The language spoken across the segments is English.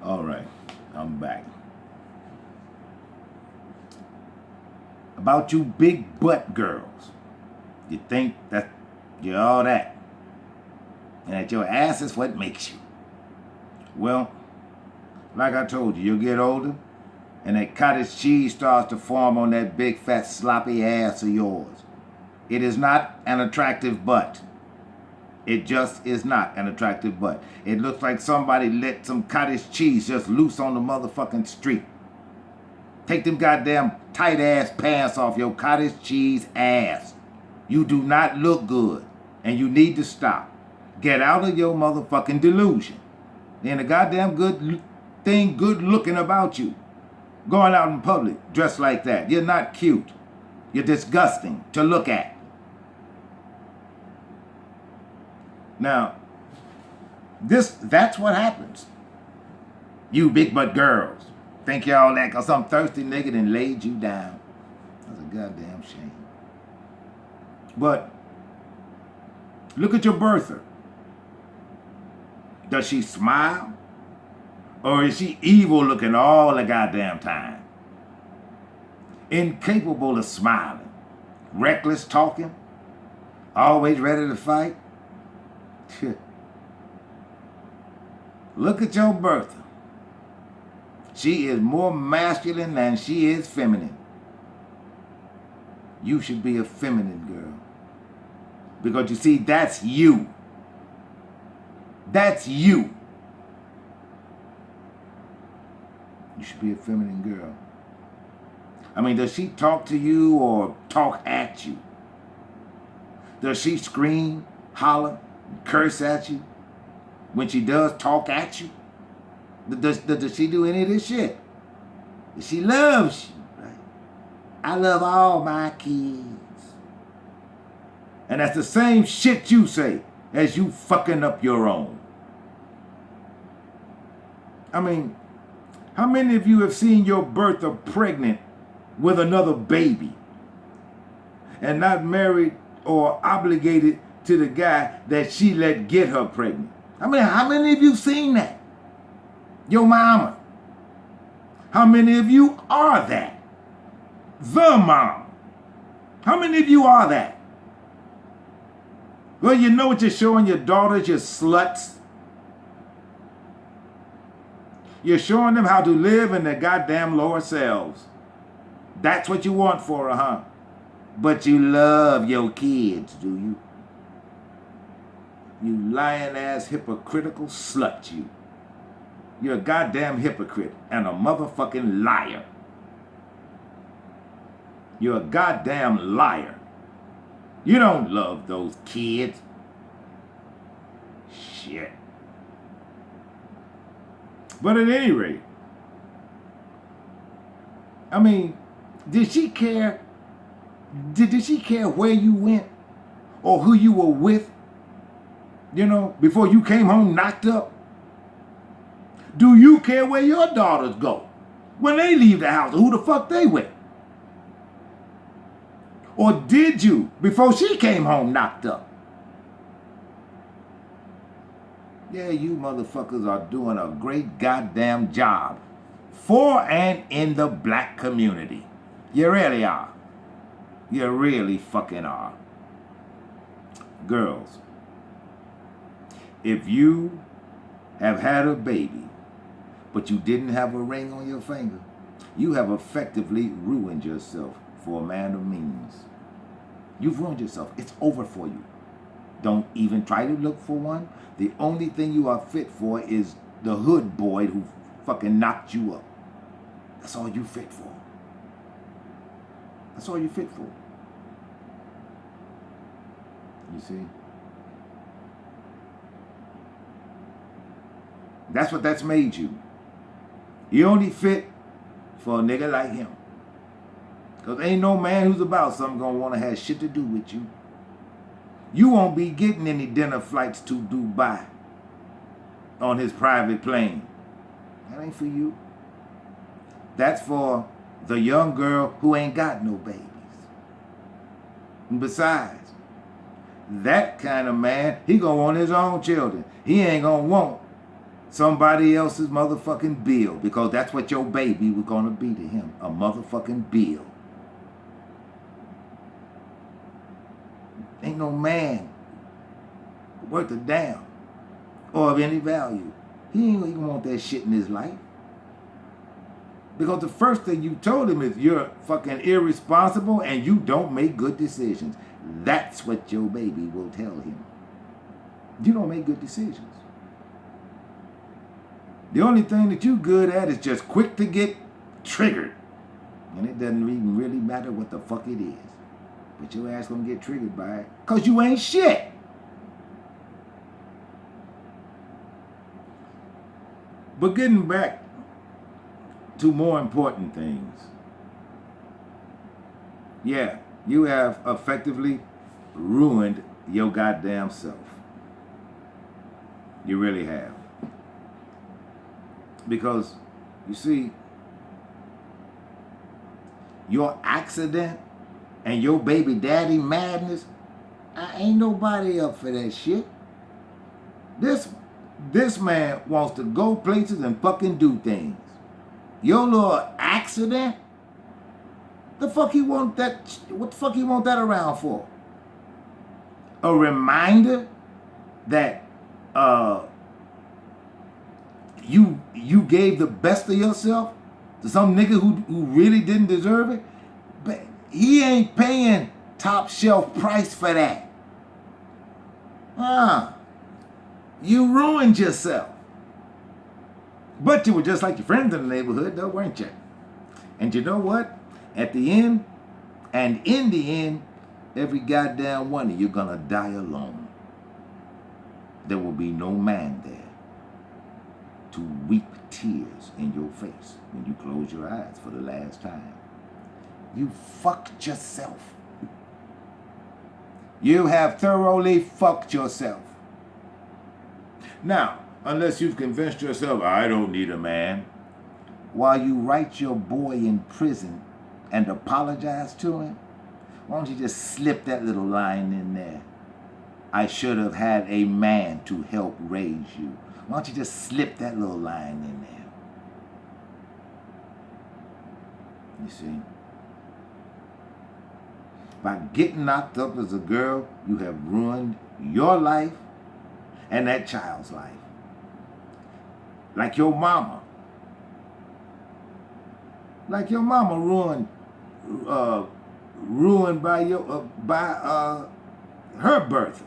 All right, I'm back. About you big butt girls. You think that you're all that. And that your ass is what makes you. Well, like I told you, you'll get older and that cottage cheese starts to form on that big fat sloppy ass of yours. It is not an attractive butt. It just is not an attractive butt. It looks like somebody let some cottage cheese just loose on the motherfucking street. Take them goddamn tight ass pants off your cottage cheese ass. You do not look good and you need to stop. Get out of your motherfucking delusion. Ain't a goddamn good thing good looking about you. Going out in public dressed like that. You're not cute. You're disgusting to look at. Now, that's what happens. You big butt girls think y'all that because some thirsty nigga done laid you down. That's a goddamn shame. But look at your birther. Does she smile? Or is she evil looking all the goddamn time? Incapable of smiling. Reckless talking. Always ready to fight. Look at your birther. She is more masculine than she is feminine. You should be a feminine girl. Because you see, that's you. That's you. You should be a feminine girl. I mean, does she talk to you or talk at you? Does she scream, holler, curse at you when she does talk at you? Does she do any of this shit? She loves you, right? I love all my kids. And that's the same shit you say as you fucking up your own. I mean, how many of you have seen your birther pregnant with another baby and not married or obligated to the guy that she let get her pregnant? I mean, how many of you seen that? Your mama. How many of you are that? The mom. How many of you are that? Well, you know what you're showing your daughters, you sluts? You're showing them how to live in their goddamn lower selves. That's what you want for her, huh? But you love your kids, do you? You lying ass hypocritical slut, you. You're a goddamn hypocrite and a motherfucking liar. You're a goddamn liar. You don't love those kids. Shit. But at any rate, I mean, did she care? Did she care where you went or who you were with? You know, before you came home knocked up? Do you care where your daughters go when they leave the house or who the fuck they with? Or did you before she came home knocked up? Yeah, you motherfuckers are doing a great goddamn job for and in the black community. You really are. You really fucking are. Girls, if you have had a baby, but you didn't have a ring on your finger, you have effectively ruined yourself for a man of means. You've ruined yourself. It's over for you. Don't even try to look for one. The only thing you are fit for is the hood boy who fucking knocked you up. That's all you fit for. That's all you fit for. You see? That's what that's made you. You only fit for a nigga like him. Because ain't no man who's about something gonna want to have shit to do with you. You won't be getting any dinner flights to Dubai on his private plane. That ain't for you. That's for the young girl who ain't got no babies. And besides, that kind of man, he gonna want his own children. He ain't gonna want somebody else's motherfucking bill, because that's what your baby was going to be to him, a motherfucking bill. Ain't no man worth a damn or of any value. He ain't even want that shit in his life. Because the first thing you told him is you're fucking irresponsible and you don't make good decisions. That's what your baby will tell him. You don't make good decisions. The only thing that you good at is just quick to get triggered. And it doesn't even really matter what the fuck it is. But your ass gonna get triggered by it because you ain't shit. But getting back to more important things. Yeah, you have effectively ruined your goddamn self. You really have. Because, you see, your accident and your baby daddy madness, ain't nobody up for that shit. This man wants to go places and fucking do things. Your little accident, the fuck he want that? What the fuck he want that around for? A reminder that you gave the best of yourself to some nigga who really didn't deserve it, but he ain't paying top shelf price for that. You ruined yourself. But you were just like your friends in the neighborhood, though, weren't you? And you know what? At the end, and in the end, every goddamn one of you gonna die alone. There will be no man there to weep tears in your face when you close your eyes for the last time. You fucked yourself. You have thoroughly fucked yourself. Now, unless you've convinced yourself, I don't need a man, while you write your boy in prison and apologize to him, why don't you just slip that little line in there? I should have had a man to help raise you. Why don't you just slip that little line in there? You see? By getting knocked up as a girl, you have ruined your life and that child's life. Like your mama. Like your mama ruined by her birth.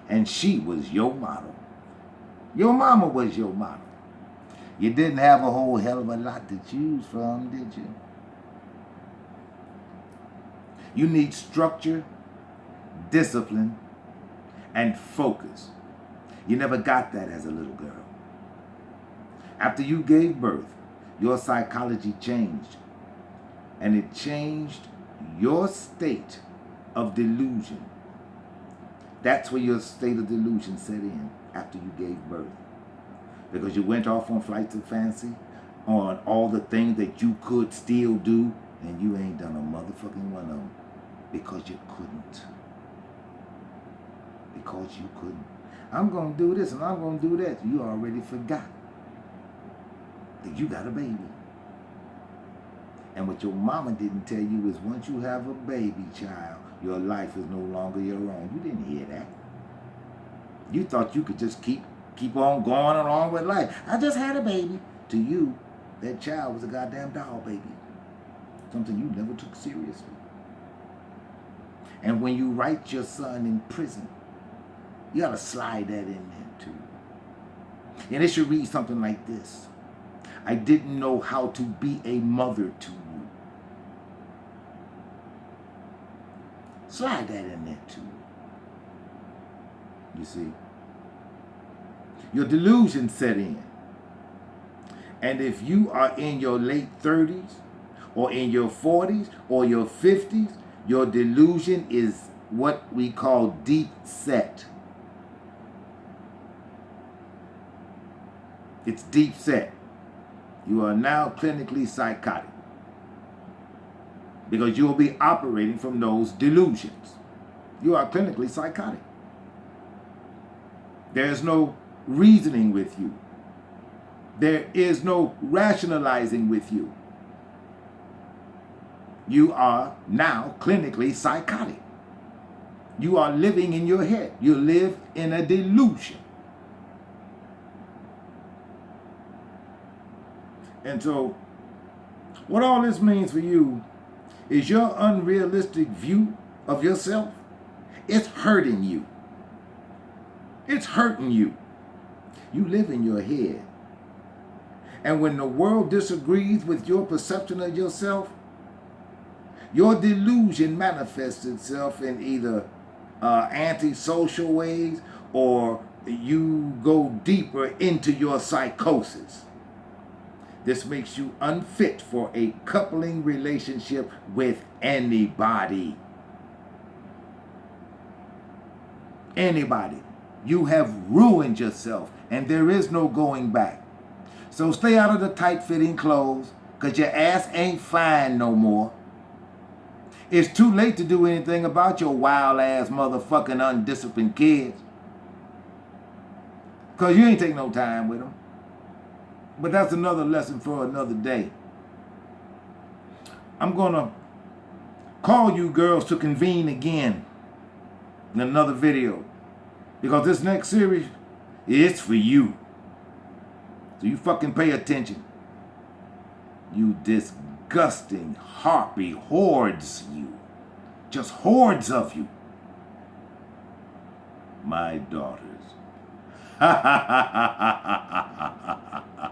And she was your model. Your mama was your model. You didn't have a whole hell of a lot to choose from, did you? You need structure, discipline, and focus. You never got that as a little girl. After you gave birth, your psychology changed. And it changed your state of delusion. That's where your state of delusion set in after you gave birth. Because you went off on flights of fancy, on all the things that you could still do, and you ain't done a motherfucking one of them. Because you couldn't. Because you couldn't. I'm going to do this and I'm going to do that. You already forgot that you got a baby. And what your mama didn't tell you is once you have a baby child, your life is no longer your own. You didn't hear that. You thought you could just keep on going along with life. I just had a baby. To you, that child was a goddamn doll baby. Something you never took seriously. And when you write your son in prison, you gotta slide that in there too. And it should read something like this. I didn't know how to be a mother to you. Slide that in there too. You see? Your delusion set in. And if you are in your late 30s or in your 40s or your 50s, your delusion is what we call deep set. It's deep set. You are now clinically psychotic because you will be operating from those delusions. You are clinically psychotic. There's no reasoning with you. There is no rationalizing with you. You are now clinically psychotic. You are living in your head. You live in a delusion. And so, what all this means for you is your unrealistic view of yourself. It's hurting you. It's hurting you. You live in your head. And when the world disagrees with your perception of yourself, your delusion manifests itself in either antisocial ways, or you go deeper into your psychosis. This makes you unfit for a coupling relationship with anybody. Anybody. You have ruined yourself, and there is no going back. So stay out of the tight-fitting clothes, because your ass ain't fine no more. It's too late to do anything about your wild-ass motherfucking undisciplined kids, because you ain't take no time with them. But that's another lesson for another day. I'm going to call you girls to convene again in another video, because this next series is for you. So you fucking pay attention. You disgusting harpy hordes, you. Just hordes of you. My daughters. Ha ha ha ha ha ha ha ha.